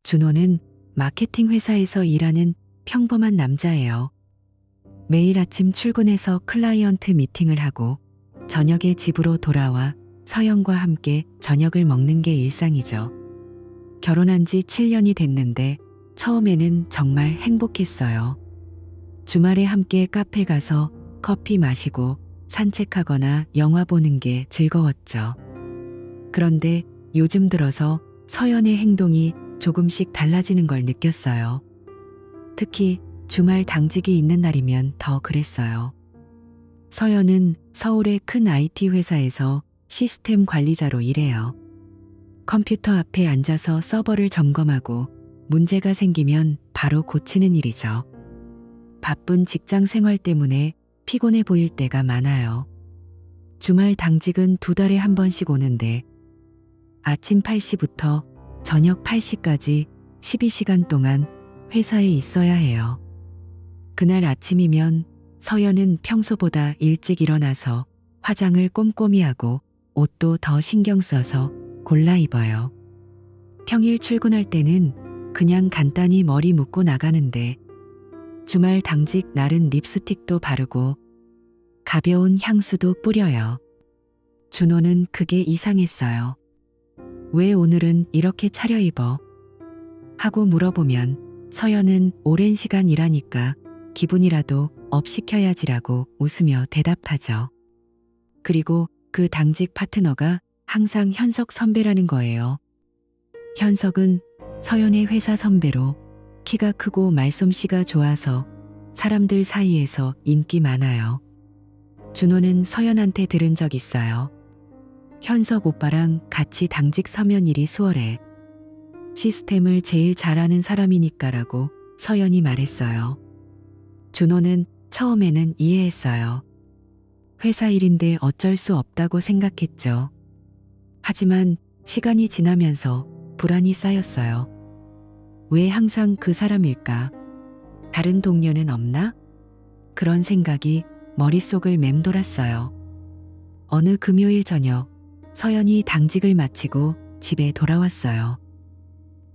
준호는 마케팅 회사에서 일하는 평범한 남자예요. 매일 아침 출근해서 클라이언트 미팅을 하고 저녁에 집으로 돌아와 서연과 함께 저녁을 먹는 게 일상이죠. 결혼한 지 7년이 됐는데 처음에는 정말 행복했어요. 주말에 함께 카페 가서 커피 마시고 산책하거나 영화 보는 게 즐거웠죠. 그런데 요즘 들어서 서연의 행동이 조금씩 달라지는 걸 느꼈어요. 특히 주말 당직이 있는 날이면 더 그랬어요. 서연은 서울의 큰 IT 회사에서 시스템 관리자로 일해요. 컴퓨터 앞에 앉아서 서버를 점검하고 문제가 생기면 바로 고치는 일이죠. 바쁜 직장 생활 때문에 피곤해 보일 때가 많아요. 주말 당직은 2달에 한 번씩 오는데 아침 8시부터 저녁 8시까지 12시간 동안 회사에 있어야 해요. 그날 아침이면 서연은 평소보다 일찍 일어나서 화장을 꼼꼼히 하고 옷도 더 신경 써서 골라 입어요. 평일 출근할 때는 그냥 간단히 머리 묶고 나가는데 주말 당직 날은 립스틱도 바르고 가벼운 향수도 뿌려요. 준호는 그게 이상했어요. 왜 오늘은 이렇게 차려입어? 하고 물어보면 서연은 오랜 시간 일하니까 기분이라도 업 시켜야지라고 웃으며 대답하죠. 그리고 그 당직 파트너가 항상 현석 선배라는 거예요. 현석은 서연의 회사 선배로 키가 크고 말솜씨가 좋아서 사람들 사이에서 인기 많아요. 준호는 서연한테 들은 적 있어요. 현석 오빠랑 같이 당직 서면 일이 수월해. 시스템을 제일 잘하는 사람이니까라고 서연이 말했어요. 준호는 처음에는 이해했어요. 회사 일인데 어쩔 수 없다고 생각했죠. 하지만 시간이 지나면서 불안이 쌓였어요. 왜 항상 그 사람일까? 다른 동료는 없나? 그런 생각이 머릿속을 맴돌았어요. 어느 금요일 저녁 서연이 당직을 마치고 집에 돌아왔어요.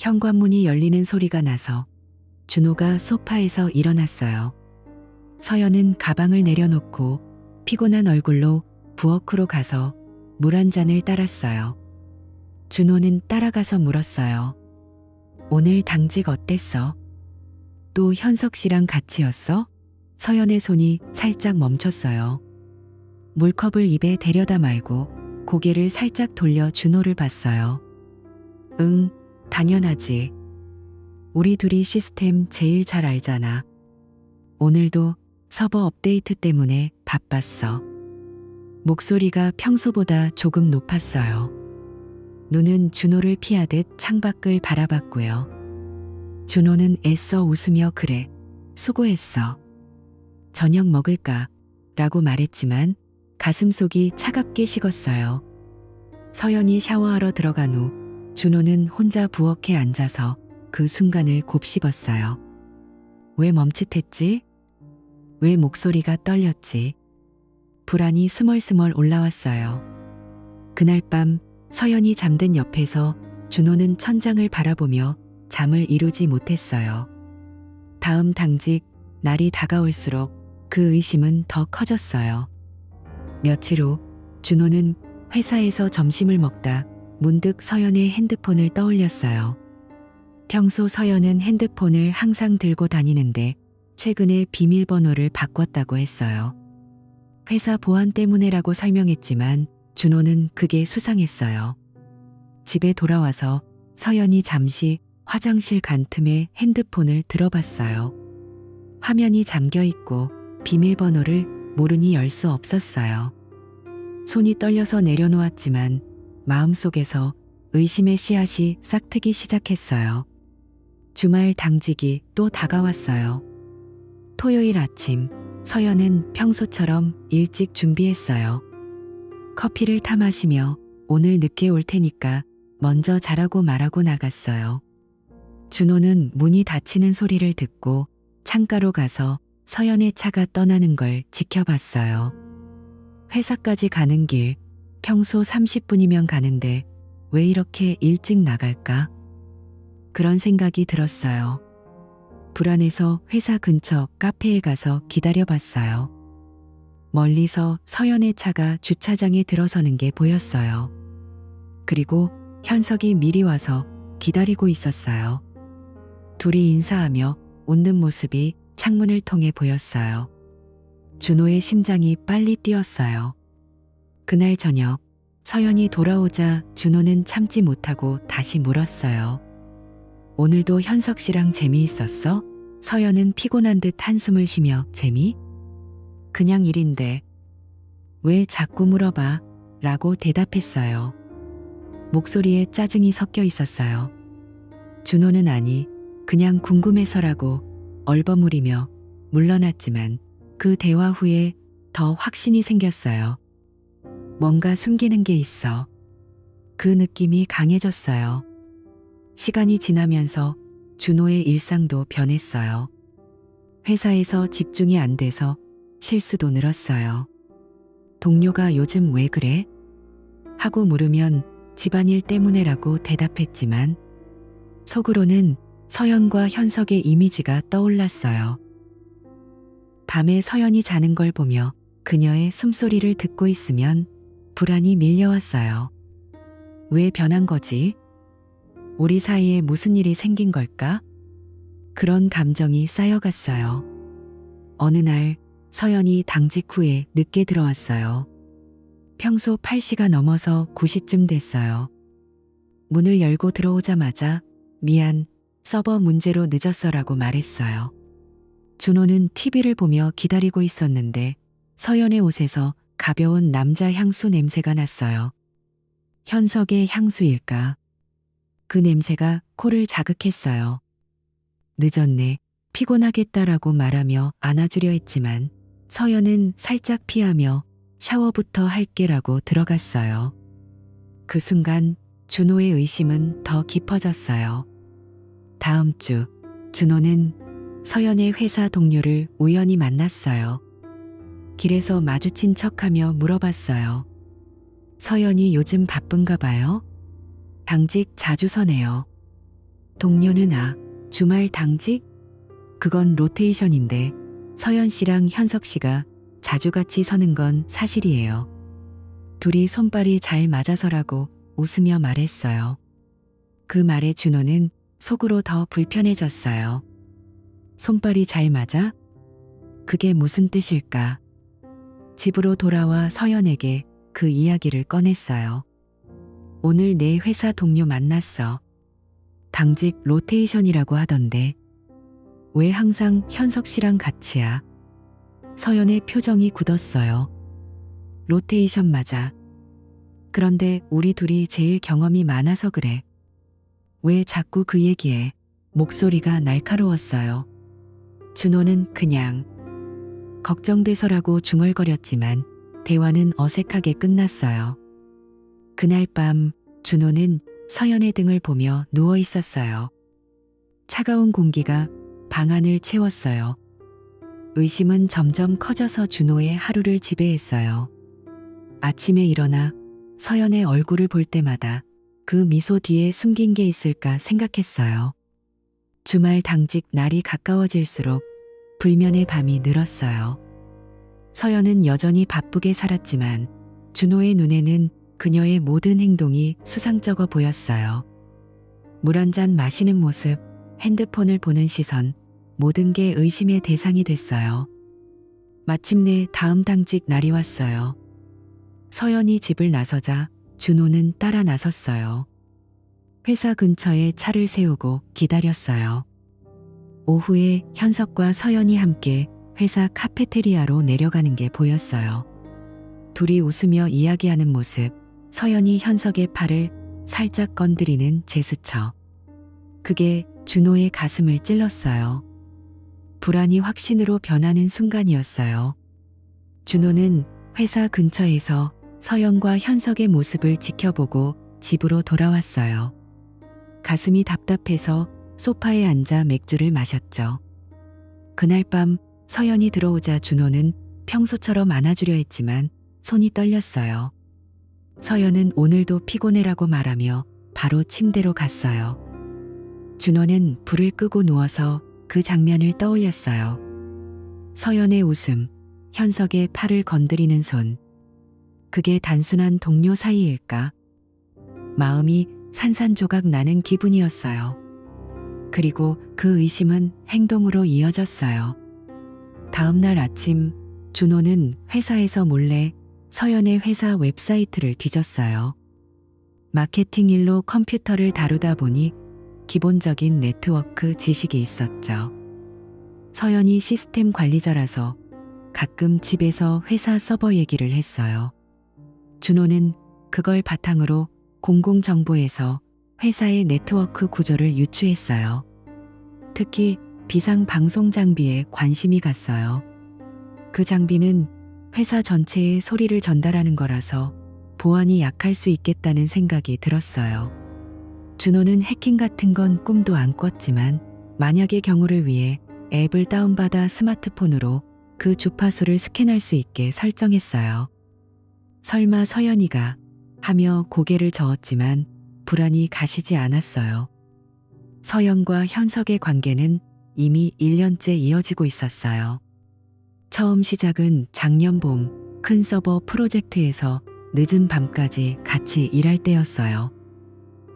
현관문이 열리는 소리가 나서 준호가 소파에서 일어났어요. 서연은 가방을 내려놓고 피곤한 얼굴로 부엌으로 가서 물 한 잔을 따랐어요. 준호는 따라가서 물었어요. 오늘 당직 어땠어? 또 현석 씨랑 같이였어? 서연의 손이 살짝 멈췄어요. 물컵을 입에 대려다 말고 고개를 살짝 돌려 준호를 봤어요. 응, 당연하지. 우리 둘이 시스템 제일 잘 알잖아. 오늘도 서버 업데이트 때문에 바빴어. 목소리가 평소보다 조금 높았어요. 눈은 준호를 피하듯 창밖을 바라봤고요. 준호는 애써 웃으며 그래, 수고했어. 저녁 먹을까? 라고 말했지만 가슴속이 차갑게 식었어요. 서연이 샤워하러 들어간 후 준호는 혼자 부엌에 앉아서 그 순간을 곱씹었어요. 왜 멈칫했지? 왜 목소리가 떨렸지? 불안이 스멀스멀 올라왔어요. 그날 밤 서연이 잠든 옆에서 준호는 천장을 바라보며 잠을 이루지 못했어요. 다음 당직 날이 다가올수록 그 의심은 더 커졌어요. 며칠 후 준호는 회사에서 점심을 먹다 문득 서연의 핸드폰을 떠올렸어요. 평소 서연은 핸드폰을 항상 들고 다니는데 최근에 비밀번호를 바꿨다고 했어요. 회사 보안 때문에라고 설명했지만 준호는 그게 수상했어요. 집에 돌아와서 서연이 잠시 화장실 간 틈에 핸드폰을 들어봤어요. 화면이 잠겨 있고 비밀번호를 모르니 열 수 없었어요. 손이 떨려서 내려놓았지만 마음속에서 의심의 씨앗이 싹트기 시작했어요. 주말 당직이 또 다가왔어요. 토요일 아침 서연은 평소처럼 일찍 준비했어요. 커피를 타 마시며 오늘 늦게 올 테니까 먼저 자라고 말하고 나갔어요. 준호는 문이 닫히는 소리를 듣고 창가로 가서 서연의 차가 떠나는 걸 지켜봤어요. 회사까지 가는 길, 평소 30분이면 가는데 왜 이렇게 일찍 나갈까? 그런 생각이 들었어요. 불안해서 회사 근처 카페에 가서 기다려봤어요. 멀리서 서연의 차가 주차장에 들어서는 게 보였어요. 그리고 현석이 미리 와서 기다리고 있었어요. 둘이 인사하며 웃는 모습이 창문을 통해 보였어요. 준호의 심장이 빨리 뛰었어요. 그날 저녁 서연이 돌아오자 준호는 참지 못하고 다시 물었어요. 오늘도 현석 씨랑 재미있었어? 서연은 피곤한 듯 한숨을 쉬며 재미? 그냥 일인데. 왜 자꾸 물어봐? 라고 대답했어요. 목소리에 짜증이 섞여 있었어요. 준호는 아니, 그냥 궁금해서라고 얼버무리며 물러났지만 그 대화 후에 더 확신이 생겼어요. 뭔가 숨기는 게 있어. 그 느낌이 강해졌어요. 시간이 지나면서 준호의 일상도 변했어요. 회사에서 집중이 안 돼서 실수도 늘었어요. 동료가 요즘 왜 그래? 하고 물으면 집안일 때문에라고 대답했지만 속으로는 서연과 현석의 이미지가 떠올랐어요. 밤에 서연이 자는 걸 보며 그녀의 숨소리를 듣고 있으면 불안이 밀려왔어요. 왜 변한 거지? 우리 사이에 무슨 일이 생긴 걸까? 그런 감정이 쌓여갔어요. 어느 날 서연이 당직 후에 늦게 들어왔어요. 평소 8시가 넘어서 9시쯤 됐어요. 문을 열고 들어오자마자 미안, 서버 문제로 늦었어라고 말했어요. 준호는 TV를 보며 기다리고 있었는데 서연의 옷에서 가벼운 남자 향수 냄새가 났어요. 현석의 향수일까? 그 냄새가 코를 자극했어요. 늦었네, 피곤하겠다라고 말하며 안아주려 했지만 서연은 살짝 피하며 샤워부터 할게라고 들어갔어요. 그 순간 준호의 의심은 더 깊어졌어요. 다음 주 준호는 서연의 회사 동료를 우연히 만났어요. 길에서 마주친 척하며 물어봤어요. 서연이 요즘 바쁜가 봐요? 당직 자주 서네요. 동료는 주말 당직? 그건 로테이션인데 서연 씨랑 현석 씨가 자주 같이 서는 건 사실이에요. 둘이 손발이 잘 맞아서라고 웃으며 말했어요. 그 말에 준호는 속으로 더 불편해졌어요. 손발이 잘 맞아? 그게 무슨 뜻일까? 집으로 돌아와 서연에게 그 이야기를 꺼냈어요. 오늘 내 회사 동료 만났어. 당직 로테이션이라고 하던데. 왜 항상 현석 씨랑 같이야? 서연의 표정이 굳었어요. 로테이션 맞아. 그런데 우리 둘이 제일 경험이 많아서 그래. 왜 자꾸 그 얘기해? 목소리가 날카로웠어요. 준호는 그냥 걱정돼서라고 중얼거렸지만 대화는 어색하게 끝났어요. 그날 밤 준호는 서연의 등을 보며 누워 있었어요. 차가운 공기가 방 안을 채웠어요. 의심은 점점 커져서 준호의 하루를 지배했어요. 아침에 일어나 서연의 얼굴을 볼 때마다 그 미소 뒤에 숨긴 게 있을까 생각했어요. 주말 당직 날이 가까워질수록 불면의 밤이 늘었어요. 서연은 여전히 바쁘게 살았지만 준호의 눈에는 그녀의 모든 행동이 수상쩍어 보였어요. 물 한 잔 마시는 모습, 핸드폰을 보는 시선, 모든 게 의심의 대상이 됐어요. 마침내 다음 당직 날이 왔어요. 서연이 집을 나서자 준호는 따라 나섰어요. 회사 근처에 차를 세우고 기다렸어요. 오후에 현석과 서연이 함께 회사 카페테리아로 내려가는 게 보였어요. 둘이 웃으며 이야기하는 모습, 서연이 현석의 팔을 살짝 건드리는 제스처. 그게 준호의 가슴을 찔렀어요. 불안이 확신으로 변하는 순간이었어요. 준호는 회사 근처에서 서연과 현석의 모습을 지켜보고 집으로 돌아왔어요. 가슴이 답답해서 소파에 앉아 맥주를 마셨죠. 그날 밤 서연이 들어오자 준호는 평소처럼 안아주려 했지만 손이 떨렸어요. 서연은 오늘도 피곤해라고 말하며 바로 침대로 갔어요. 준호는 불을 끄고 누워서 그 장면을 떠올렸어요. 서연의 웃음, 현석의 팔을 건드리는 손. 그게 단순한 동료 사이일까? 마음이 산산조각 나는 기분이었어요. 그리고 그 의심은 행동으로 이어졌어요. 다음 날 아침, 준호는 회사에서 몰래 서연의 회사 웹사이트를 뒤졌어요. 마케팅 일로 컴퓨터를 다루다 보니 기본적인 네트워크 지식이 있었죠. 서연이 시스템 관리자라서 가끔 집에서 회사 서버 얘기를 했어요. 준호는 그걸 바탕으로 공공정보에서 회사의 네트워크 구조를 유추했어요. 특히 비상 방송 장비에 관심이 갔어요. 그 장비는 회사 전체에 소리를 전달하는 거라서 보안이 약할 수 있겠다는 생각이 들었어요. 준호는 해킹 같은 건 꿈도 안 꿨지만 만약의 경우를 위해 앱을 다운받아 스마트폰으로 그 주파수를 스캔할 수 있게 설정했어요. 설마 서연이가 하며 고개를 저었지만 불안이 가시지 않았어요. 서연과 현석의 관계는 이미 1년째 이어지고 있었어요. 처음 시작은 작년 봄 큰 서버 프로젝트에서 늦은 밤까지 같이 일할 때였어요.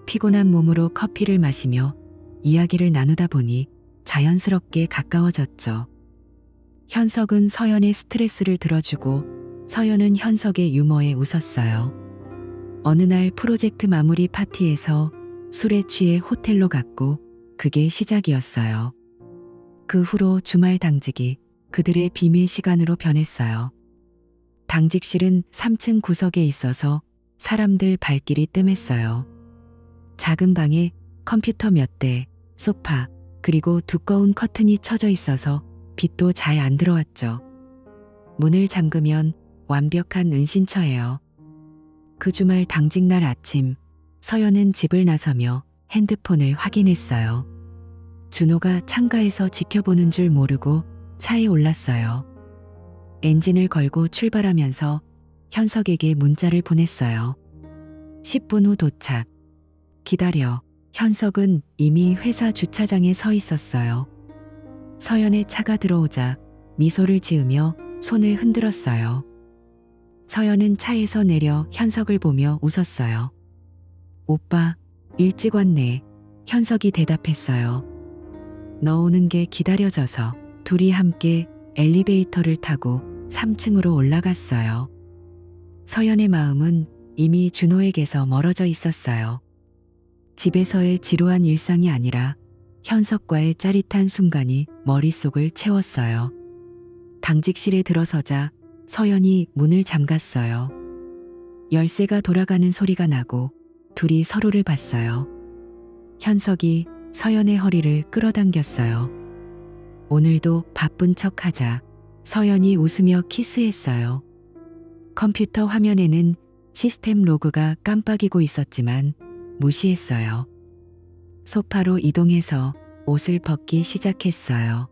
피곤한 몸으로 커피를 마시며 이야기를 나누다 보니 자연스럽게 가까워졌죠. 현석은 서연의 스트레스를 들어주고 서연은 현석의 유머에 웃었어요. 어느 날 프로젝트 마무리 파티에서 술에 취해 호텔로 갔고 그게 시작이었어요. 그 후로 주말 당직이 그들의 비밀 시간으로 변했어요. 당직실은 3층 구석에 있어서 사람들 발길이 뜸했어요. 작은 방에 컴퓨터 몇 대, 소파, 그리고 두꺼운 커튼이 쳐져 있어서 빛도 잘 안 들어왔죠. 문을 잠그면 완벽한 은신처예요. 그 주말 당직날 아침, 서연은 집을 나서며 핸드폰을 확인했어요. 준호가 창가에서 지켜보는 줄 모르고 차에 올랐어요. 엔진을 걸고 출발하면서 현석에게 문자를 보냈어요. 10분 후 도착. 기다려. 현석은 이미 회사 주차장에 서 있었어요. 서연의 차가 들어오자 미소를 지으며 손을 흔들었어요. 서연은 차에서 내려 현석을 보며 웃었어요. 오빠, 일찍 왔네. 현석이 대답했어요. 너 오는 게 기다려져서. 둘이 함께 엘리베이터를 타고 3층으로 올라갔어요. 서연의 마음은 이미 준호에게서 멀어져 있었어요. 집에서의 지루한 일상이 아니라 현석과의 짜릿한 순간이 머릿속을 채웠어요. 당직실에 들어서자 서연이 문을 잠갔어요. 열쇠가 돌아가는 소리가 나고 둘이 서로를 봤어요. 현석이 서연의 허리를 끌어당겼어요. 오늘도 바쁜 척 하자. 서연이 웃으며 키스했어요. 컴퓨터 화면에는 시스템 로그가 깜빡이고 있었지만 무시했어요. 소파로 이동해서 옷을 벗기 시작했어요.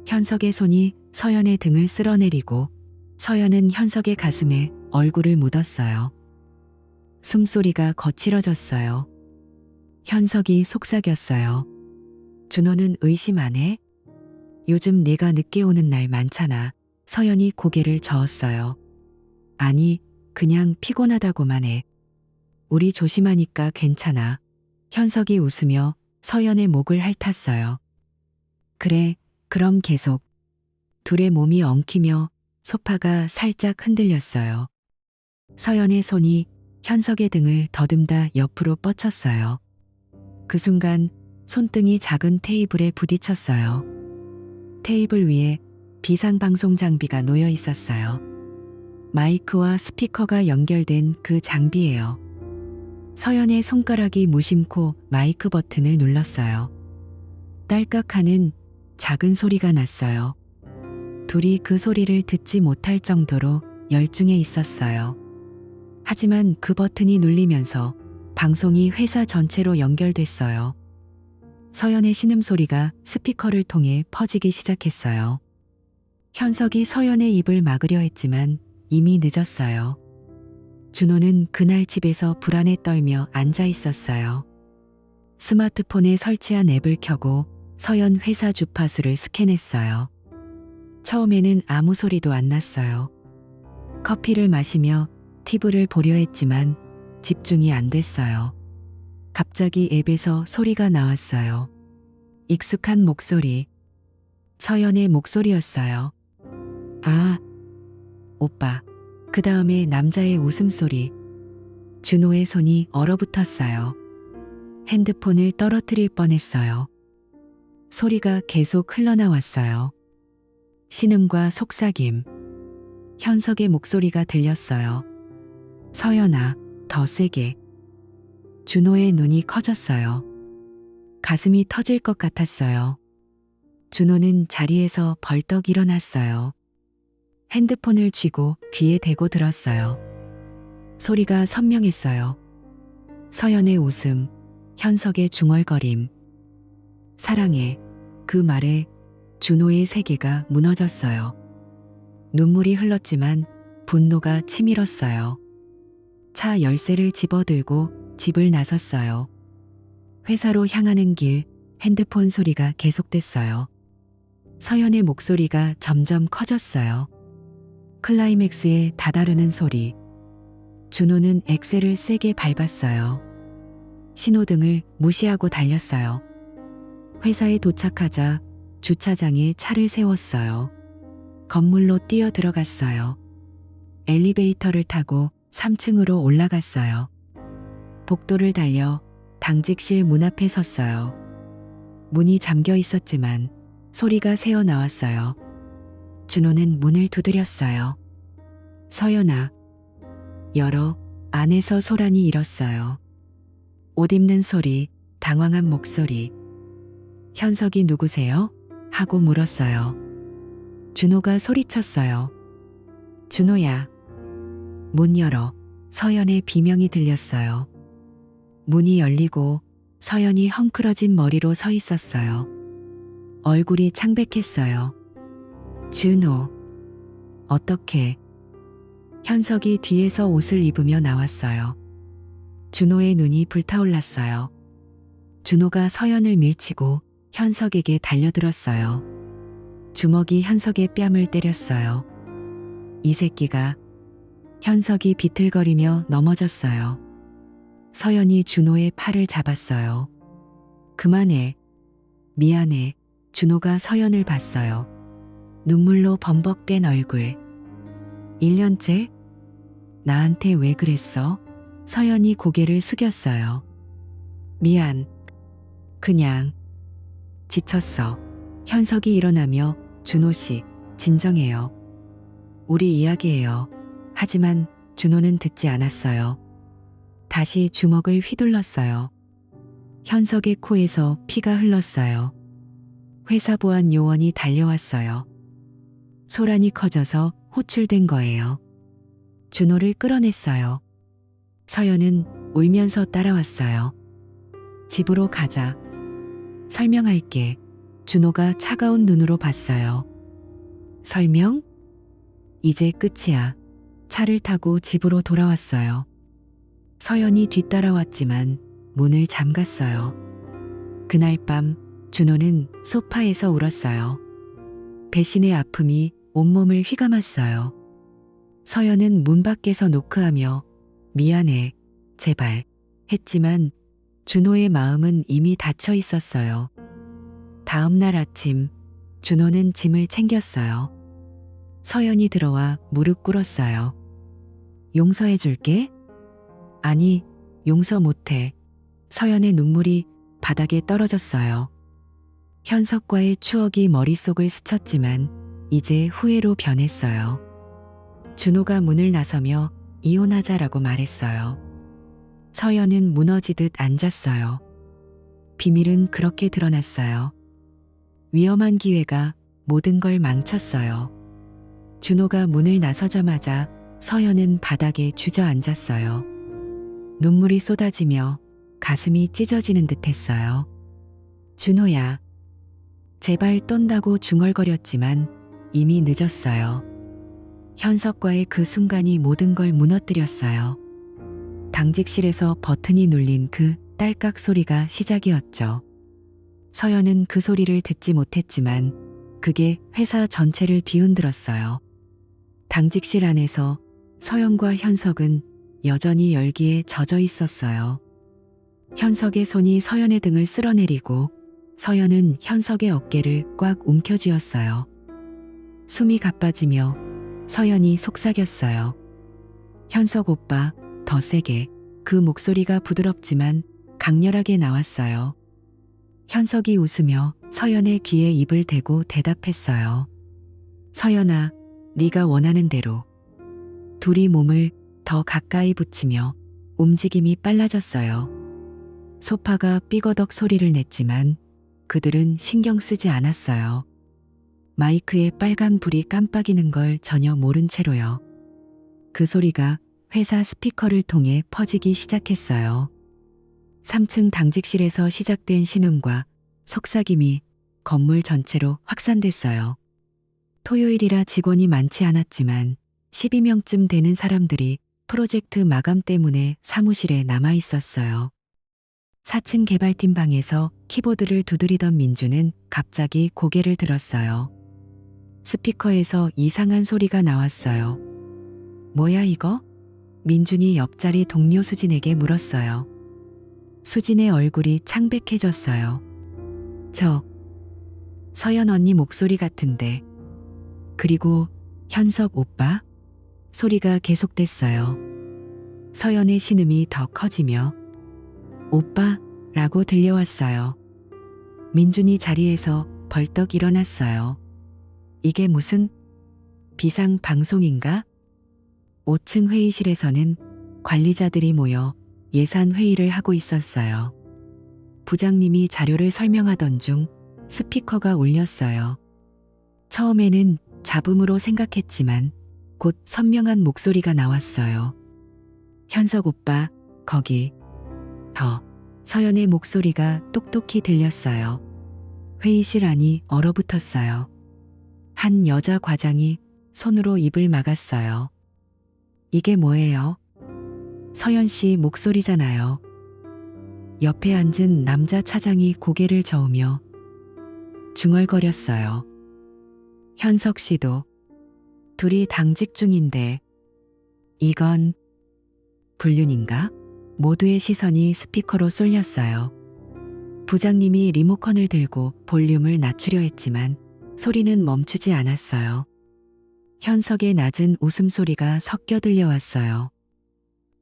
현석의 손이 서연의 등을 쓸어내리고 서연은 현석의 가슴에 얼굴을 묻었어요. 숨소리가 거칠어졌어요. 현석이 속삭였어요. 준호는 의심 안 해? 요즘 내가 늦게 오는 날 많잖아. 서연이 고개를 저었어요. 아니, 그냥 피곤하다고만 해. 우리 조심하니까 괜찮아. 현석이 웃으며 서연의 목을 핥았어요. 그래, 그럼 계속. 둘의 몸이 엉키며 소파가 살짝 흔들렸어요. 서연의 손이 현석의 등을 더듬다 옆으로 뻗쳤어요. 그 순간 손등이 작은 테이블에 부딪혔어요. 테이블 위에 비상방송 장비가 놓여 있었어요. 마이크와 스피커가 연결된 그 장비예요. 서연의 손가락이 무심코 마이크 버튼을 눌렀어요. 딸깍하는 작은 소리가 났어요. 둘이 그 소리를 듣지 못할 정도로 열중해 있었어요. 하지만 그 버튼이 눌리면서 방송이 회사 전체로 연결됐어요. 서연의 신음소리가 스피커를 통해 퍼지기 시작했어요. 현석이 서연의 입을 막으려 했지만 이미 늦었어요. 준호는 그날 집에서 불안에 떨며 앉아 있었어요. 스마트폰에 설치한 앱을 켜고 서연 회사 주파수를 스캔했어요. 처음에는 아무 소리도 안 났어요. 커피를 마시며 TV를 보려 했지만 집중이 안 됐어요. 갑자기 앱에서 소리가 나왔어요. 익숙한 목소리. 서연의 목소리였어요. 아, 오빠. 그 다음에 남자의 웃음소리. 준호의 손이 얼어붙었어요. 핸드폰을 떨어뜨릴 뻔했어요. 소리가 계속 흘러나왔어요. 신음과 속삭임. 현석의 목소리가 들렸어요. 서연아, 더 세게. 준호의 눈이 커졌어요. 가슴이 터질 것 같았어요. 준호는 자리에서 벌떡 일어났어요. 핸드폰을 쥐고 귀에 대고 들었어요. 소리가 선명했어요. 서연의 웃음, 현석의 중얼거림. 사랑해. 그 말에 준호의 세계가 무너졌어요. 눈물이 흘렀지만 분노가 치밀었어요. 차 열쇠를 집어들고 집을 나섰어요. 회사로 향하는 길, 핸드폰 소리가 계속됐어요. 서연의 목소리가 점점 커졌어요. 클라이맥스에 다다르는 소리. 준호는 엑셀을 세게 밟았어요. 신호등을 무시하고 달렸어요. 회사에 도착하자 주차장에 차를 세웠어요. 건물로 뛰어 들어갔어요. 엘리베이터를 타고 3층으로 올라갔어요. 복도를 달려 당직실 문 앞에 섰어요. 문이 잠겨 있었지만 소리가 새어 나왔어요. 준호는 문을 두드렸어요. 서연아. 열어. 안에서 소란이 일었어요. 옷 입는 소리, 당황한 목소리. 현석이 누구세요? 하고 물었어요. 준호가 소리쳤어요. 준호야. 문 열어. 서연의 비명이 들렸어요. 문이 열리고 서연이 헝클어진 머리로 서 있었어요. 얼굴이 창백했어요. 준호. 어떻게? 현석이 뒤에서 옷을 입으며 나왔어요. 준호의 눈이 불타올랐어요. 준호가 서연을 밀치고 현석에게 달려들었어요. 주먹이 현석의 뺨을 때렸어요. 이 새끼가. 현석이 비틀거리며 넘어졌어요. 서연이 준호의 팔을 잡았어요. 그만해. 미안해. 준호가 서연을 봤어요. 눈물로 범벅된 얼굴. 1년째? 나한테 왜 그랬어? 서연이 고개를 숙였어요. 미안. 그냥. 지쳤어. 현석이 일어나며 준호 씨, 진정해요. 우리 이야기해요. 하지만 준호는 듣지 않았어요. 다시 주먹을 휘둘렀어요. 현석의 코에서 피가 흘렀어요. 회사 보안 요원이 달려왔어요. 소란이 커져서 호출된 거예요. 준호를 끌어냈어요. 서연은 울면서 따라왔어요. 집으로 가자. 설명할게. 준호가 차가운 눈으로 봤어요. 설명? 이제 끝이야. 차를 타고 집으로 돌아왔어요. 서연이 뒤따라왔지만 문을 잠갔어요. 그날 밤 준호는 소파에서 울었어요. 배신의 아픔이 온몸을 휘감았어요. 서연은 문 밖에서 노크하며 미안해, 제발 했지만 준호의 마음은 이미 닫혀 있었어요. 다음 날 아침 준호는 짐을 챙겼어요. 서연이 들어와 무릎 꿇었어요. 용서해 줄게? 아니, 용서 못해. 서연의 눈물이 바닥에 떨어졌어요. 현석과의 추억이 머릿속을 스쳤지만 이제 후회로 변했어요. 준호가 문을 나서며 이혼하자라고 말했어요. 서연은 무너지듯 앉았어요. 비밀은 그렇게 드러났어요. 위험한 기회가 모든 걸 망쳤어요. 준호가 문을 나서자마자 서연은 바닥에 주저앉았어요. 눈물이 쏟아지며 가슴이 찢어지는 듯했어요. 준호야. 제발 떤다고 중얼거렸지만 이미 늦었어요. 현석과의 그 순간이 모든 걸 무너뜨렸어요. 당직실에서 버튼이 눌린 그 딸깍 소리가 시작이었죠. 서연은 그 소리를 듣지 못했지만 그게 회사 전체를 뒤흔들었어요. 당직실 안에서 서연과 현석은 여전히 열기에 젖어 있었어요. 현석의 손이 서연의 등을 쓸어내리고 서연은 현석의 어깨를 꽉 움켜쥐었어요. 숨이 가빠지며 서연이 속삭였어요. 현석 오빠, 더 세게. 그 목소리가 부드럽지만 강렬하게 나왔어요. 현석이 웃으며 서연의 귀에 입을 대고 대답했어요. 서연아, 네가 원하는 대로. 둘이 몸을 더 가까이 붙이며 움직임이 빨라졌어요. 소파가 삐거덕 소리를 냈지만 그들은 신경 쓰지 않았어요. 마이크에 빨간 불이 깜빡이는 걸 전혀 모른 채로요. 그 소리가 회사 스피커를 통해 퍼지기 시작했어요. 3층 당직실에서 시작된 신음과 속삭임이 건물 전체로 확산됐어요. 토요일이라 직원이 많지 않았지만 12명쯤 되는 사람들이 프로젝트 마감 때문에 사무실에 남아 있었어요. 4층 개발팀 방에서 키보드를 두드리던 민주는 갑자기 고개를 들었어요. 스피커에서 이상한 소리가 나왔어요. 뭐야 이거? 민준이 옆자리 동료 수진에게 물었어요. 수진의 얼굴이 창백해졌어요. 저 서연 언니 목소리 같은데. 그리고 현석 오빠? 소리가 계속됐어요. 서연의 신음이 더 커지며 오빠라고 들려왔어요. 민준이 자리에서 벌떡 일어났어요. 이게 무슨 비상 방송인가? 5층 회의실에서는 관리자들이 모여 예산 회의를 하고 있었어요. 부장님이 자료를 설명하던 중 스피커가 울렸어요. 처음에는 잡음으로 생각했지만 곧 선명한 목소리가 나왔어요. 현석 오빠, 거기. 더. 서연의 목소리가 똑똑히 들렸어요. 회의실 안이 얼어붙었어요. 한 여자 과장이 손으로 입을 막았어요. 이게 뭐예요? 서연 씨 목소리잖아요. 옆에 앉은 남자 차장이 고개를 저으며 중얼거렸어요. 현석 씨도. 둘이 당직 중인데 이건 불륜인가? 모두의 시선이 스피커로 쏠렸어요. 부장님이 리모컨을 들고 볼륨을 낮추려 했지만 소리는 멈추지 않았어요. 현석의 낮은 웃음소리가 섞여 들려왔어요.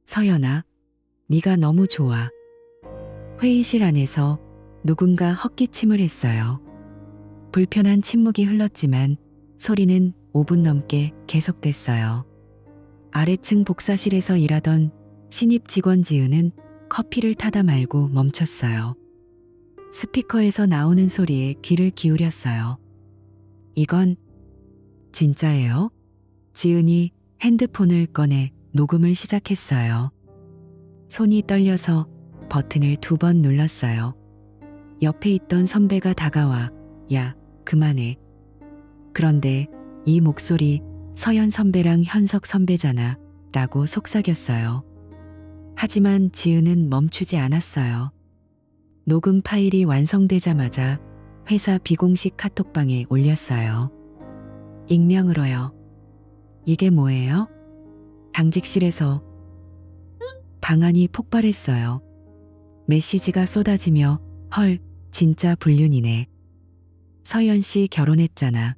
서연아, 네가 너무 좋아. 회의실 안에서 누군가 헛기침을 했어요. 불편한 침묵이 흘렀지만 소리는 5분 넘게 계속됐어요. 아래층 복사실에서 일하던 신입 직원 지은은 커피를 타다 말고 멈췄어요. 스피커에서 나오는 소리에 귀를 기울였어요. 이건 진짜예요? 지은이 핸드폰을 꺼내 녹음을 시작했어요. 손이 떨려서 버튼을 2번 눌렀어요. 옆에 있던 선배가 다가와 야, 그만해. 그런데 이 목소리 서연 선배랑 현석 선배잖아 라고 속삭였어요. 하지만 지은은 멈추지 않았어요. 녹음 파일이 완성되자마자 회사 비공식 카톡방에 올렸어요. 익명으로요. 이게 뭐예요? 당직실에서 방안이 폭발했어요. 메시지가 쏟아지며 헐, 진짜 불륜이네. 서연 씨 결혼했잖아.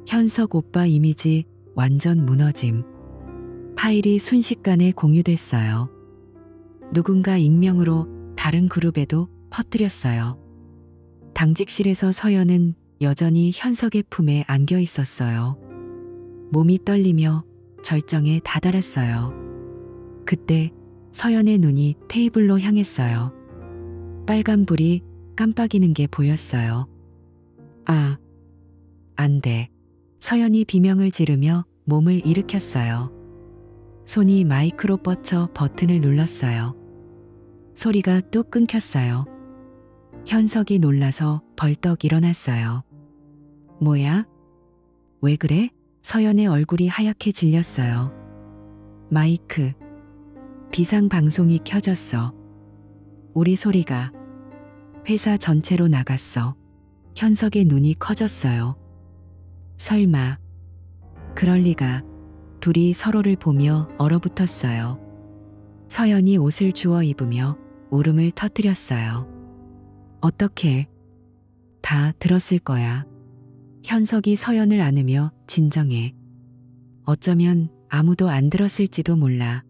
현석 오빠 이미지 완전 무너짐. 파일이 순식간에 공유됐어요. 누군가 익명으로 다른 그룹에도 퍼뜨렸어요. 당직실에서 서연은 여전히 현석의 품에 안겨 있었어요. 몸이 떨리며 절정에 다다랐어요. 그때 서연의 눈이 테이블로 향했어요. 빨간 불이 깜빡이는 게 보였어요. 아, 안 돼. 서연이 비명을 지르며 몸을 일으켰어요. 손이 마이크로 뻗쳐 버튼을 눌렀어요. 소리가 뚝 끊겼어요. 현석이 놀라서 벌떡 일어났어요. 뭐야? 왜 그래? 서연의 얼굴이 하얗게 질렸어요. 마이크. 비상 방송이 켜졌어. 우리 소리가 회사 전체로 나갔어. 현석의 눈이 커졌어요. 설마 그럴 리가. 둘이 서로를 보며 얼어붙었어요. 서연이 옷을 주워 입으며 울음을 터뜨렸어요. 어떻게? 다 들었을 거야. 현석이 서연을 안으며 진정해. 어쩌면 아무도 안 들었을지도 몰라.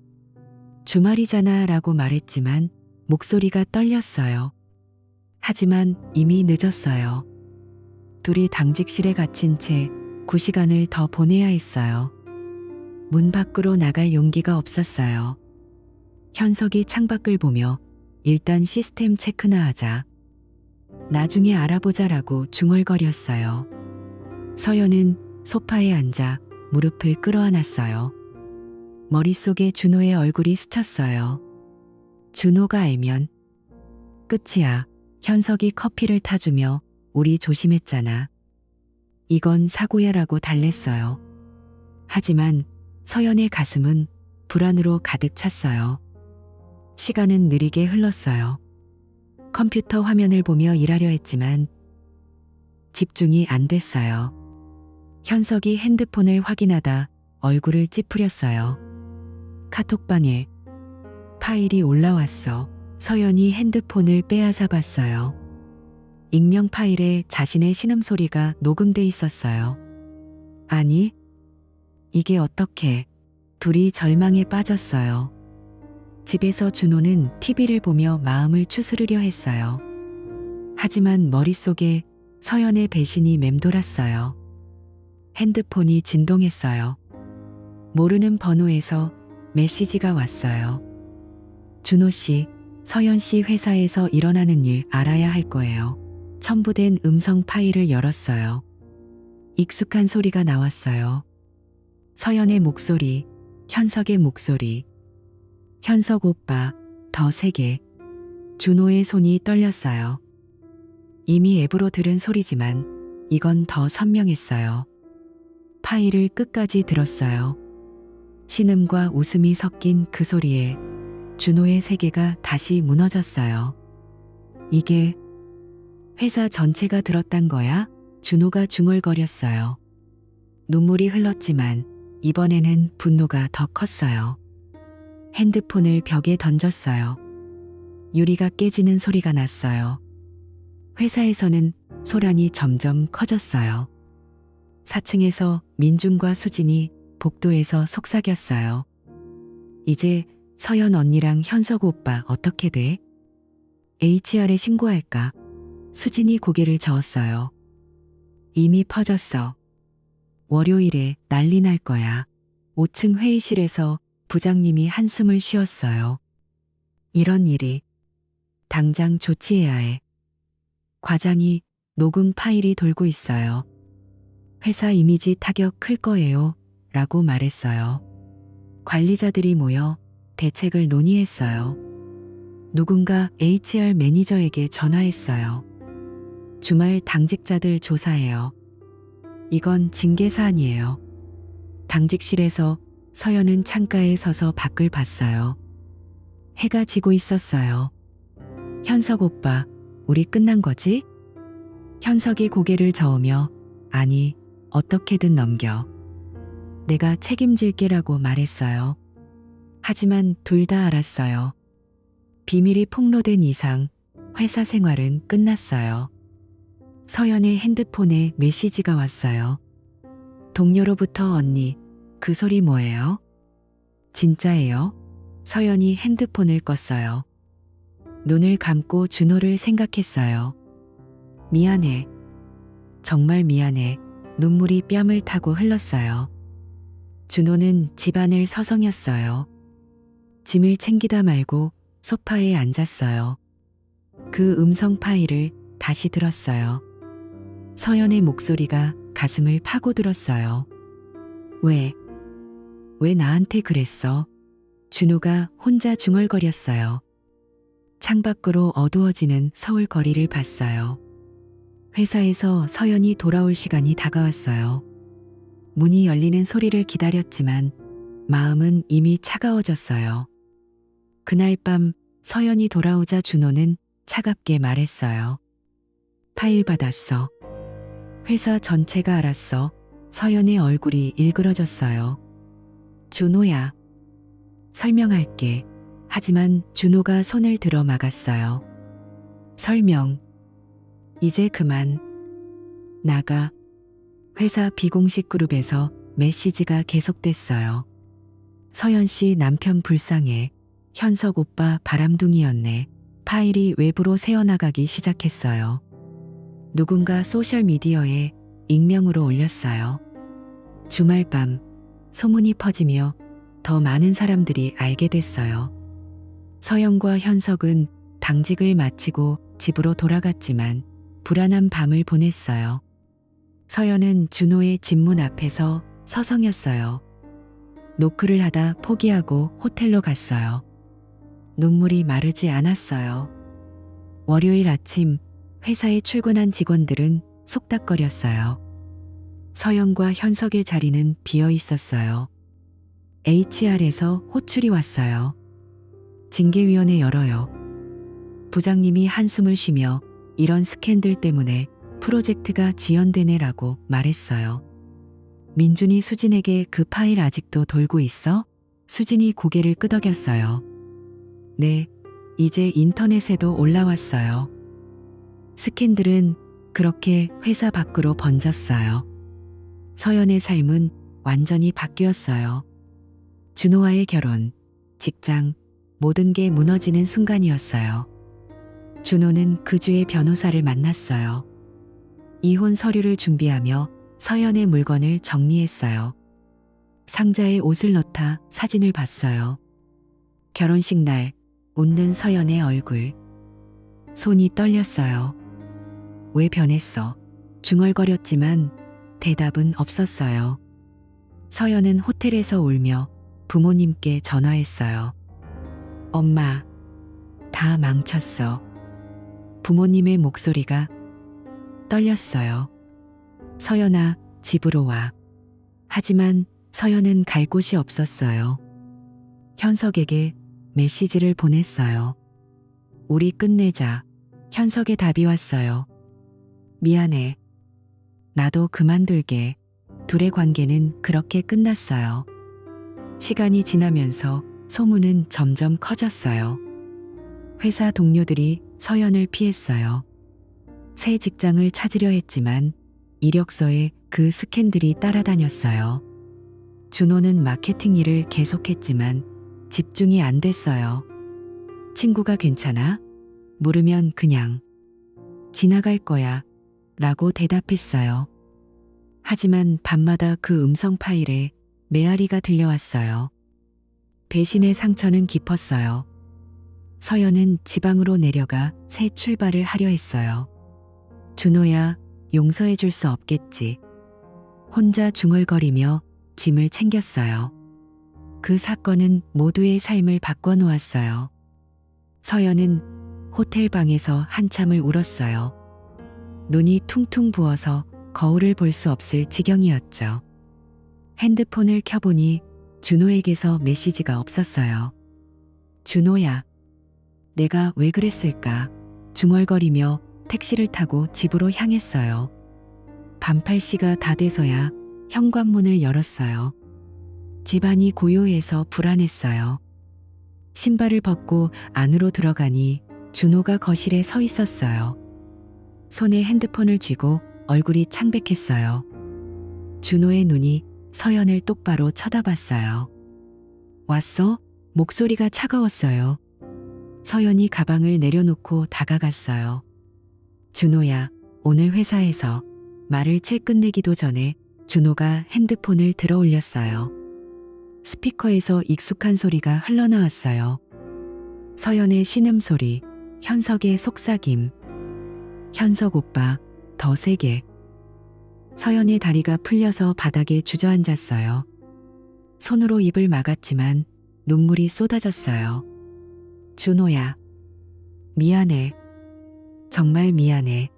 주말이잖아 라고 말했지만 목소리가 떨렸어요. 하지만 이미 늦었어요. 둘이 당직실에 갇힌 채 9시간을 더 보내야 했어요. 문 밖으로 나갈 용기가 없었어요. 현석이 창밖을 보며 일단 시스템 체크나 하자. 나중에 알아보자라고 중얼거렸어요. 서연은 소파에 앉아 무릎을 끌어안았어요. 머릿속에 준호의 얼굴이 스쳤어요. 준호가 알면 끝이야. 현석이 커피를 타주며 우리 조심했잖아. 이건 사고야라고 달랬어요. 하지만 서연의 가슴은 불안으로 가득 찼어요. 시간은 느리게 흘렀어요. 컴퓨터 화면을 보며 일하려 했지만 집중이 안 됐어요. 현석이 핸드폰을 확인하다 얼굴을 찌푸렸어요. 카톡방에 파일이 올라왔어. 서연이 핸드폰을 빼앗아 봤어요. 익명 파일에 자신의 신음소리가 녹음돼 있었어요. 아니, 이게 어떻게? 둘이 절망에 빠졌어요. 집에서 준호는 TV를 보며 마음을 추스르려 했어요. 하지만 머릿속에 서연의 배신이 맴돌았어요. 핸드폰이 진동했어요. 모르는 번호에서 메시지가 왔어요. 준호 씨, 서연 씨 회사에서 일어나는 일 알아야 할 거예요. 첨부된 음성 파일을 열었어요. 익숙한 소리가 나왔어요. 서연의 목소리, 현석의 목소리. 현석 오빠, 더 세게. 준호의 손이 떨렸어요. 이미 앱으로 들은 소리지만 이건 더 선명했어요. 파일을 끝까지 들었어요. 신음과 웃음이 섞인 그 소리에 준호의 세계가 다시 무너졌어요. 이게 회사 전체가 들었단 거야? 준호가 중얼거렸어요. 눈물이 흘렀지만 이번에는 분노가 더 컸어요. 핸드폰을 벽에 던졌어요. 유리가 깨지는 소리가 났어요. 회사에서는 소란이 점점 커졌어요. 4층에서 민준과 수진이 복도에서 속삭였어요. 이제 서연 언니랑 현석 오빠 어떻게 돼? HR에 신고할까? 수진이 고개를 저었어요. 이미 퍼졌어. 월요일에 난리 날 거야. 5층 회의실에서 부장님이 한숨을 쉬었어요. 이런 일이 당장 조치해야 해. 과장이 녹음 파일이 돌고 있어요. 회사 이미지 타격 클 거예요. 라고 말했어요. 관리자들이 모여 대책을 논의했어요. 누군가 HR 매니저에게 전화했어요. 주말 당직자들 조사해요. 이건 징계 사안이에요. 당직실에서 서연은 창가에 서서 밖을 봤어요. 해가 지고 있었어요. 현석 오빠, 우리 끝난 거지? 현석이 고개를 저으며 아니, 어떻게든 넘겨. 내가 책임질게라고 말했어요. 하지만 둘 다 알았어요. 비밀이 폭로된 이상 회사 생활은 끝났어요. 서연의 핸드폰에 메시지가 왔어요. 동료로부터 언니, 그 소리 뭐예요? 진짜예요? 서연이 핸드폰을 껐어요. 눈을 감고 준호를 생각했어요. 미안해. 정말 미안해. 눈물이 뺨을 타고 흘렀어요. 준호는 집안을 서성였어요. 짐을 챙기다 말고 소파에 앉았어요. 그 음성 파일을 다시 들었어요. 서연의 목소리가 가슴을 파고들었어요. 왜 나한테 그랬어? 준호가 혼자 중얼거렸어요. 창밖으로 어두워지는 서울 거리를 봤어요. 회사에서 서연이 돌아올 시간이 다가왔어요. 문이 열리는 소리를 기다렸지만 마음은 이미 차가워졌어요. 그날 밤 서연이 돌아오자 준호는 차갑게 말했어요. 파일 받았어. 회사 전체가 알았어. 서연의 얼굴이 일그러졌어요. 준호야. 설명할게. 하지만 준호가 손을 들어 막았어요. 설명. 이제 그만. 나가. 회사 비공식 그룹에서 메시지가 계속됐어요. 서연 씨 남편 불쌍해. 현석 오빠 바람둥이였네. 파일이 외부로 새어나가기 시작했어요. 누군가 소셜미디어에 익명으로 올렸어요. 주말 밤 소문이 퍼지며 더 많은 사람들이 알게 됐어요. 서연과 현석은 당직을 마치고 집으로 돌아갔지만 불안한 밤을 보냈어요. 서연은 준호의 집문 앞에서 서성였어요. 노크를 하다 포기하고 호텔로 갔어요. 눈물이 마르지 않았어요. 월요일 아침 회사에 출근한 직원들은 속닥거렸어요. 서연과 현석의 자리는 비어 있었어요. HR에서 호출이 왔어요. 징계위원회 열어요. 부장님이 한숨을 쉬며 이런 스캔들 때문에 프로젝트가 지연되네라고 말했어요. 민준이 수진에게 그 파일 아직도 돌고 있어? 수진이 고개를 끄덕였어요. 네, 이제 인터넷에도 올라왔어요. 스캔들은 그렇게 회사 밖으로 번졌어요. 서연의 삶은 완전히 바뀌었어요. 준호와의 결혼, 직장, 모든 게 무너지는 순간이었어요. 준호는 그 주에 변호사를 만났어요. 이혼 서류를 준비하며 서연의 물건을 정리했어요. 상자에 옷을 넣다 사진을 봤어요. 결혼식 날 웃는 서연의 얼굴. 손이 떨렸어요. 왜 변했어? 중얼거렸지만 대답은 없었어요. 서연은 호텔에서 울며 부모님께 전화했어요. 엄마, 다 망쳤어. 부모님의 목소리가 떨렸어요. 서연아, 집으로 와. 하지만 서연은 갈 곳이 없었어요. 현석에게 메시지를 보냈어요. 우리 끝내자. 현석의 답이 왔어요. 미안해. 나도 그만둘게. 둘의 관계는 그렇게 끝났어요. 시간이 지나면서 소문은 점점 커졌어요. 회사 동료들이 서연을 피했어요. 새 직장을 찾으려 했지만 이력서에 그 스캔들이 따라다녔어요. 준호는 마케팅 일을 계속했지만 집중이 안 됐어요. 친구가 괜찮아? 물으면 그냥 지나갈 거야 라고 대답했어요. 하지만 밤마다 그 음성 파일에 메아리가 들려왔어요. 배신의 상처는 깊었어요. 서연은 지방으로 내려가 새 출발을 하려 했어요. 준호야, 용서해 줄 수 없겠지. 혼자 중얼거리며 짐을 챙겼어요. 그 사건은 모두의 삶을 바꿔놓았어요. 서연은 호텔 방에서 한참을 울었어요. 눈이 퉁퉁 부어서 거울을 볼 수 없을 지경이었죠. 핸드폰을 켜보니 준호에게서 메시지가 없었어요. 준호야, 내가 왜 그랬을까? 중얼거리며 택시를 타고 집으로 향했어요. 반팔씨가 다 돼서야 현관문을 열었어요. 집안이 고요해서 불안했어요. 신발을 벗고 안으로 들어가니 준호가 거실에 서 있었어요. 손에 핸드폰을 쥐고 얼굴이 창백했어요. 준호의 눈이 서연을 똑바로 쳐다봤어요. 왔어? 목소리가 차가웠어요. 서연이 가방을 내려놓고 다가갔어요. 준호야, 오늘 회사에서 말을 채 끝내기도 전에 준호가 핸드폰을 들어 올렸어요. 스피커에서 익숙한 소리가 흘러나왔어요. 서연의 신음소리, 현석의 속삭임. 현석 오빠, 더 세게. 서연의 다리가 풀려서 바닥에 주저앉았어요. 손으로 입을 막았지만 눈물이 쏟아졌어요. 준호야, 미안해. 정말 미안해.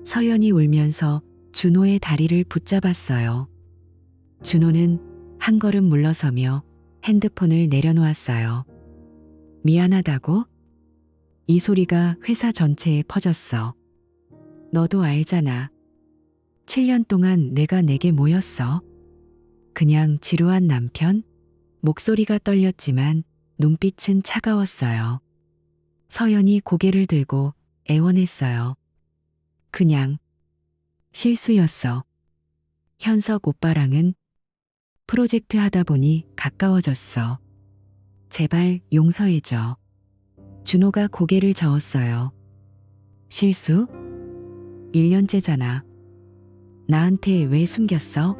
서연이 울면서 준호의 다리를 붙잡았어요. 준호는 한 걸음 물러서며 핸드폰을 내려놓았어요. 미안하다고? 이 소리가 회사 전체에 퍼졌어. 너도 알잖아. 7년 동안 내가 내게 뭐였어? 그냥 지루한 남편? 목소리가 떨렸지만 눈빛은 차가웠어요. 서연이 고개를 들고 애원했어요. 그냥 실수였어. 현석 오빠랑은 프로젝트 하다 보니 가까워졌어. 제발 용서해줘. 준호가 고개를 저었어요. 실수? 1년째잖아. 나한테 왜 숨겼어?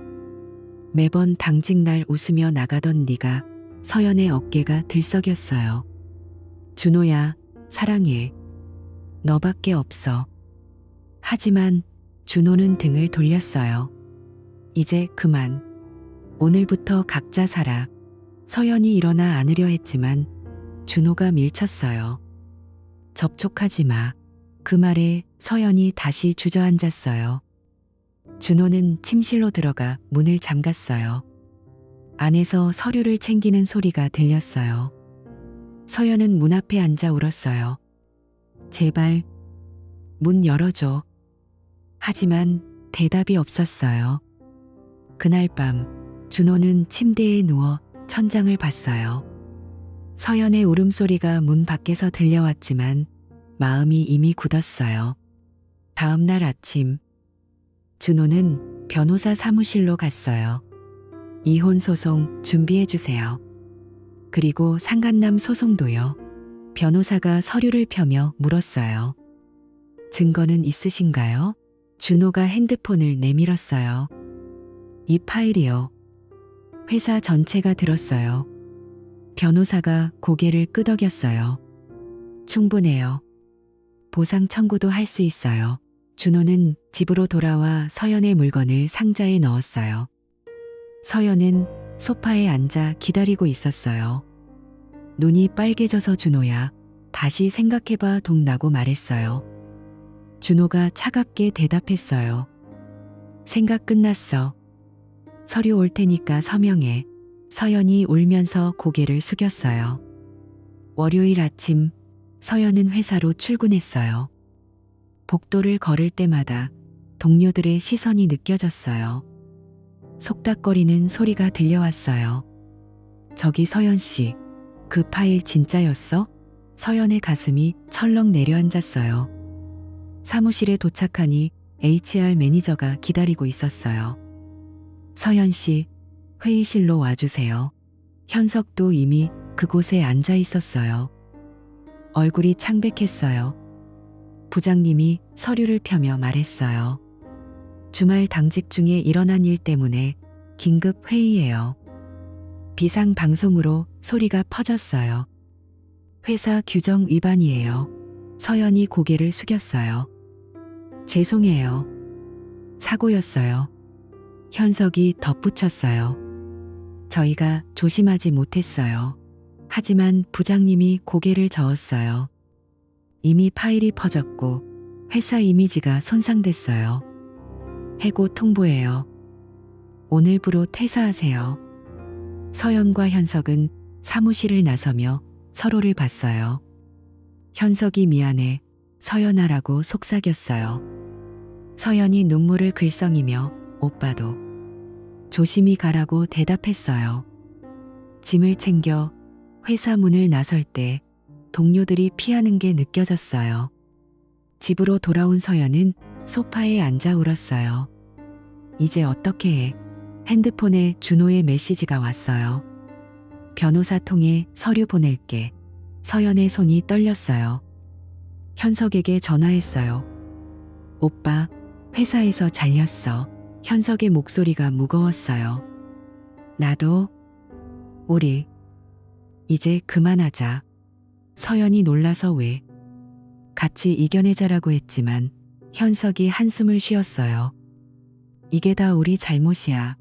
매번 당직날 웃으며 나가던 네가 서연의 어깨가 들썩였어요. 준호야, 사랑해. 너밖에 없어. 하지만 준호는 등을 돌렸어요. 이제 그만. 오늘부터 각자 살아. 서연이 일어나 안으려 했지만 준호가 밀쳤어요. 접촉하지 마. 그 말에 서연이 다시 주저앉았어요. 준호는 침실로 들어가 문을 잠갔어요. 안에서 서류를 챙기는 소리가 들렸어요. 서연은 문 앞에 앉아 울었어요. 제발 문 열어줘. 하지만 대답이 없었어요. 그날 밤 준호는 침대에 누워 천장을 봤어요. 서연의 울음소리가 문 밖에서 들려왔지만 마음이 이미 굳었어요. 다음 날 아침 준호는 변호사 사무실로 갔어요. 이혼 소송 준비해 주세요. 그리고 상간남 소송도요. 변호사가 서류를 펴며 물었어요. 증거는 있으신가요? 준호가 핸드폰을 내밀었어요. 이 파일이요. 회사 전체가 들었어요. 변호사가 고개를 끄덕였어요. 충분해요. 보상 청구도 할 수 있어요. 준호는 집으로 돌아와 서연의 물건을 상자에 넣었어요. 서연은 소파에 앉아 기다리고 있었어요. 눈이 빨개져서 준호야, 다시 생각해봐 동나고 말했어요. 준호가 차갑게 대답했어요. 생각 끝났어. 서류 올 테니까 서명해. 서연이 울면서 고개를 숙였어요. 월요일 아침 서연은 회사로 출근했어요. 복도를 걸을 때마다 동료들의 시선이 느껴졌어요. 속닥거리는 소리가 들려왔어요. 저기 서연 씨, 그 파일 진짜였어? 서연의 가슴이 철렁 내려앉았어요. 사무실에 도착하니 HR 매니저가 기다리고 있었어요. 서연 씨, 회의실로 와주세요. 현석도 이미 그곳에 앉아 있었어요. 얼굴이 창백했어요. 부장님이 서류를 펴며 말했어요. 주말 당직 중에 일어난 일 때문에 긴급 회의예요. 비상 방송으로 소리가 퍼졌어요. 회사 규정 위반이에요. 서연이 고개를 숙였어요. 죄송해요. 사고였어요. 현석이 덧붙였어요. 저희가 조심하지 못했어요. 하지만 부장님이 고개를 저었어요. 이미 파일이 퍼졌고 회사 이미지가 손상됐어요. 해고 통보해요. 오늘부로 퇴사하세요. 서연과 현석은 사무실을 나서며 서로를 봤어요. 현석이 미안해, 서연아라고 속삭였어요. 서연이 눈물을 글썽이며 오빠도 조심히 가라고 대답했어요. 짐을 챙겨 회사 문을 나설 때 동료들이 피하는 게 느껴졌어요. 집으로 돌아온 서연은 소파에 앉아 울었어요. 이제 어떻게 해? 핸드폰에 준호의 메시지가 왔어요. 변호사 통해 서류 보낼게. 서연의 손이 떨렸어요. 현석에게 전화했어요. 오빠, 회사에서 잘렸어. 현석의 목소리가 무거웠어요. 나도. 우리 이제 그만하자. 서연이 놀라서 왜? 같이 이겨내자라고 했지만 현석이 한숨을 쉬었어요. 이게 다 우리 잘못이야.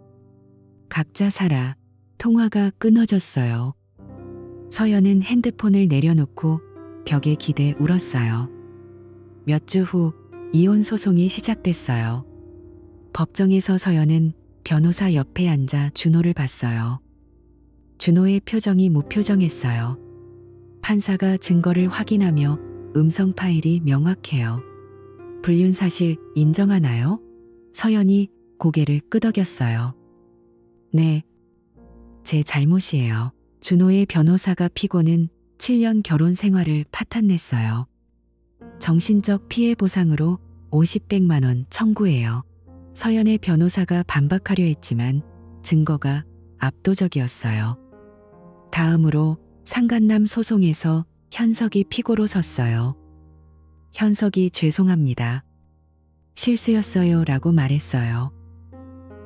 각자 살아. 통화가 끊어졌어요. 서연은 핸드폰을 내려놓고 벽에 기대 울었어요. 몇 주 후 이혼 소송이 시작됐어요. 법정에서 서연은 변호사 옆에 앉아 준호를 봤어요. 준호의 표정이 무표정했어요. 판사가 증거를 확인하며 음성 파일이 명확해요. 불륜 사실 인정하나요? 서연이 고개를 끄덕였어요. 네, 제 잘못이에요. 준호의 변호사가 피고는 7년 결혼 생활을 파탄냈어요. 정신적 피해 보상으로 50-100만 원 청구해요. 서연의 변호사가 반박하려 했지만 증거가 압도적이었어요. 다음으로 상간남 소송에서 현석이 피고로 섰어요. 현석이 죄송합니다. 실수였어요 라고 말했어요.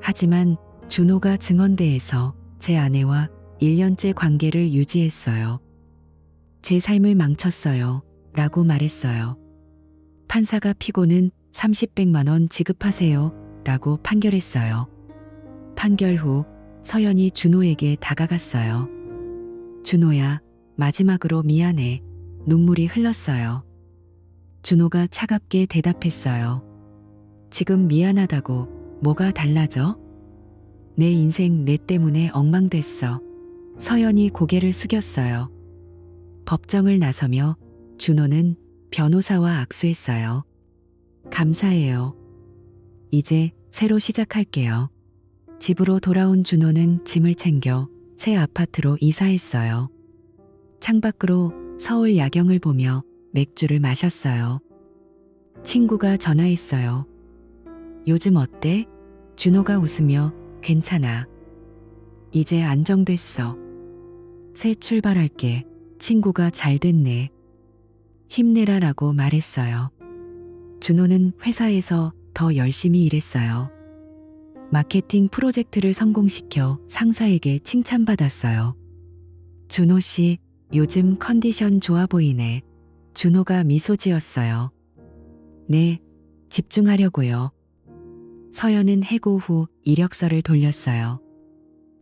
하지만 준호가 증언대에서 제 아내와 1년째 관계를 유지했어요. 제 삶을 망쳤어요 라고 말했어요. 판사가 피고는 30-100만 원 지급하세요 라고 판결했어요. 판결 후 서연이 준호에게 다가갔어요. 준호야, 마지막으로 미안해. 눈물이 흘렀어요. 준호가 차갑게 대답했어요. 지금 미안하다고 뭐가 달라져? 내 인생 내 때문에 엉망됐어. 서연이 고개를 숙였어요. 법정을 나서며 준호는 변호사와 악수했어요. 감사해요. 이제 새로 시작할게요. 집으로 돌아온 준호는 짐을 챙겨 새 아파트로 이사했어요. 창밖으로 서울 야경을 보며 맥주를 마셨어요. 친구가 전화했어요. 요즘 어때? 준호가 웃으며 괜찮아. 이제 안정됐어. 새 출발할게. 친구가 잘 됐네. 힘내라라고 말했어요. 준호는 회사에서 더 열심히 일했어요. 마케팅 프로젝트를 성공시켜 상사에게 칭찬받았어요. 준호 씨, 요즘 컨디션 좋아 보이네. 준호가 미소 지었어요. 네, 집중하려고요. 서연은 해고 후 이력서를 돌렸어요.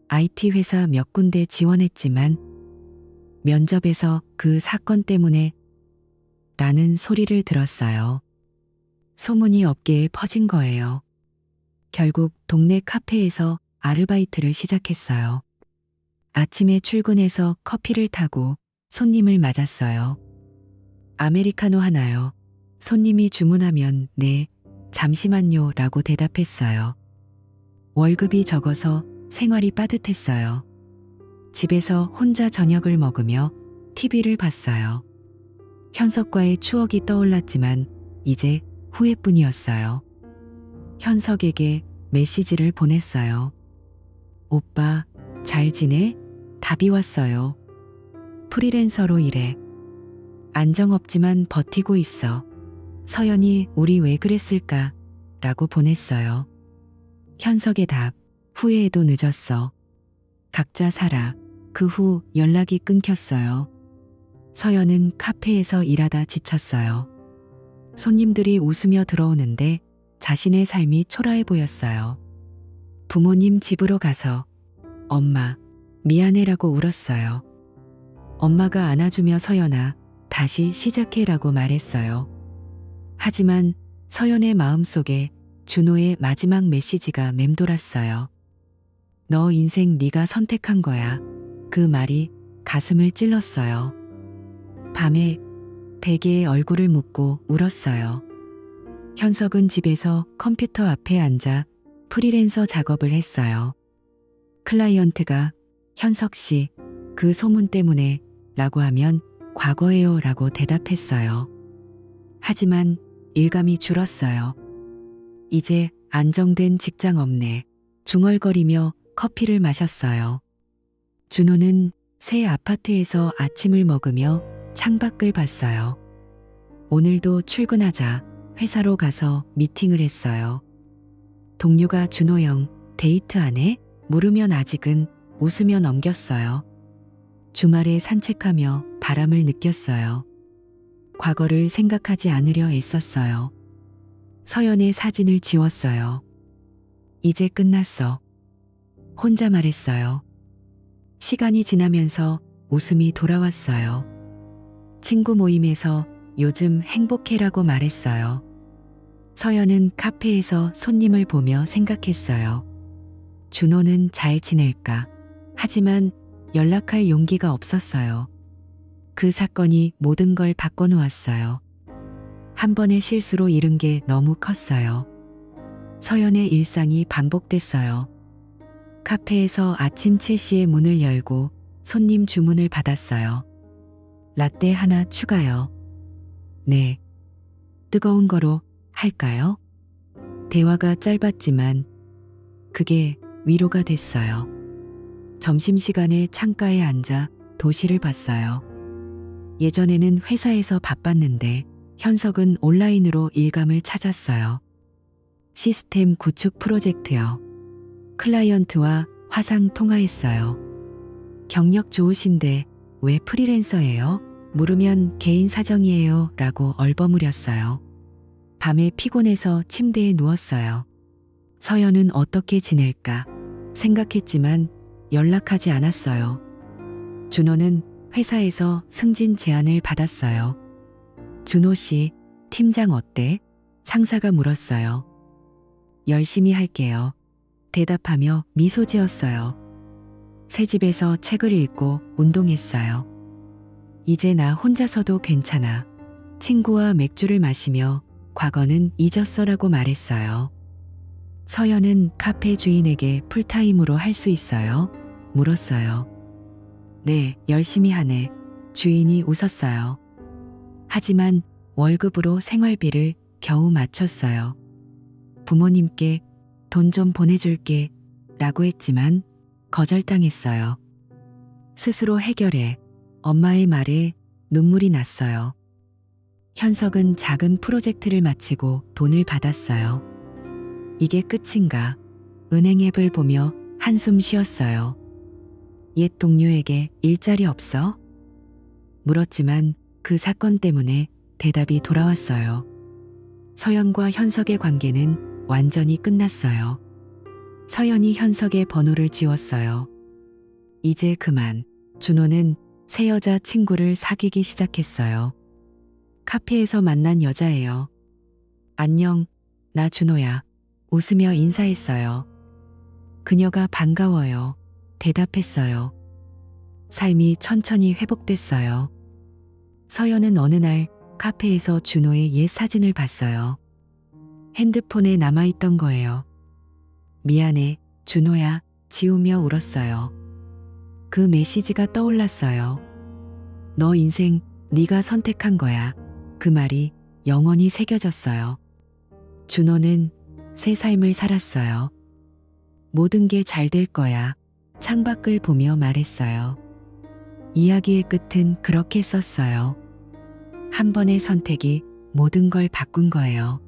IT 회사 몇 군데 지원했지만 면접에서 그 사건 때문에 나는 소리를 들었어요. 소문이 업계에 퍼진 거예요. 결국 동네 카페에서 아르바이트를 시작했어요. 아침에 출근해서 커피를 타고 손님을 맞았어요. 아메리카노 하나요. 손님이 주문하면 네, 잠시만요 라고 대답했어요. 월급이 적어서 생활이 빠듯했어요. 집에서 혼자 저녁을 먹으며 TV를 봤어요. 현석과의 추억이 떠올랐지만 이제 후회뿐이었어요. 현석에게 메시지를 보냈어요. 오빠, 잘 지내? 답이 왔어요. 프리랜서로 일해. 안정 없지만 버티고 있어. 서연이 우리 왜 그랬을까? 라고 보냈어요. 현석의 답, 후회해도 늦었어. 각자 살아. 그 후 연락이 끊겼어요. 서연은 카페에서 일하다 지쳤어요. 손님들이 웃으며 들어오는데 자신의 삶이 초라해 보였어요. 부모님 집으로 가서 엄마, 미안해라고 울었어요. 엄마가 안아주며 서연아, 다시 시작해라고 말했어요. 하지만 서연의 마음속에 준호의 마지막 메시지가 맴돌았어요. 너 인생 네가 선택한 거야. 그 말이 가슴을 찔렀어요. 밤에 베개에 얼굴을 묻고 울었어요. 현석은 집에서 컴퓨터 앞에 앉아 프리랜서 작업을 했어요. 클라이언트가 현석 씨, 그 소문 때문에 라고 하면 과거예요 라고 대답했어요. 하지만 일감이 줄었어요. 이제 안정된 직장 없네. 중얼거리며 커피를 마셨어요. 준호는 새 아파트에서 아침을 먹으며 창밖을 봤어요. 오늘도 출근하자 회사로 가서 미팅을 했어요. 동료가 준호 형, 데이트 안 해? 물으면 아직은 웃으며 넘겼어요. 주말에 산책하며 바람을 느꼈어요. 과거를 생각하지 않으려 애썼어요. 서연의 사진을 지웠어요. 이제 끝났어. 혼자 말했어요. 시간이 지나면서 웃음이 돌아왔어요. 친구 모임에서 요즘 행복해라고 말했어요. 서연은 카페에서 손님을 보며 생각했어요. 준호는 잘 지낼까? 하지만 연락할 용기가 없었어요. 그 사건이 모든 걸 바꿔놓았어요. 한 번의 실수로 잃은 게 너무 컸어요. 서연의 일상이 반복됐어요. 카페에서 아침 7시에 문을 열고 손님 주문을 받았어요. 라떼 하나 추가요. 네. 뜨거운 거로 할까요? 대화가 짧았지만 그게 위로가 됐어요. 점심시간에 창가에 앉아 도시를 봤어요. 예전에는 회사에서 바빴는데 현석은 온라인으로 일감을 찾았어요. 시스템 구축 프로젝트요. 클라이언트와 화상 통화했어요. 경력 좋으신데 왜 프리랜서예요? 물으면 개인 사정이에요 라고 얼버무렸어요. 밤에 피곤해서 침대에 누웠어요. 서연은 어떻게 지낼까 생각했지만 연락하지 않았어요. 준호는 회사에서 승진 제안을 받았어요. 준호 씨, 팀장 어때? 상사가 물었어요. 열심히 할게요. 대답하며 미소 지었어요. 새 집에서 책을 읽고 운동했어요. 이제 나 혼자서도 괜찮아. 친구와 맥주를 마시며 과거는 잊었어라고 말했어요. 서연은 카페 주인에게 풀타임으로 할 수 있어요? 물었어요. 네, 열심히 하네. 주인이 웃었어요. 하지만 월급으로 생활비를 겨우 맞췄어요. 부모님께 돈 좀 보내줄게 라고 했지만 거절당했어요. 스스로 해결해. 엄마의 말에 눈물이 났어요. 현석은 작은 프로젝트를 마치고 돈을 받았어요. 이게 끝인가? 은행 앱을 보며 한숨 쉬었어요. 옛 동료에게 일자리 없어? 물었지만 그 사건 때문에 대답이 돌아왔어요. 서연과 현석의 관계는 완전히 끝났어요. 서연이 현석의 번호를 지웠어요. 이제 그만. 준호는 새 여자 친구를 사귀기 시작했어요. 카페에서 만난 여자예요. 안녕, 나 준호야. 웃으며 인사했어요. 그녀가 반가워요. 대답했어요. 삶이 천천히 회복됐어요. 서연은 어느 날 카페에서 준호의 옛 사진을 봤어요. 핸드폰에 남아있던 거예요. 미안해, 준호야, 지우며 울었어요. 그 메시지가 떠올랐어요. 너 인생 네가 선택한 거야. 그 말이 영원히 새겨졌어요. 준호는 새 삶을 살았어요. 모든 게 잘 될 거야. 창밖을 보며 말했어요. 이야기의 끝은 그렇게 썼어요. 한 번의 선택이 모든 걸 바꾼 거예요.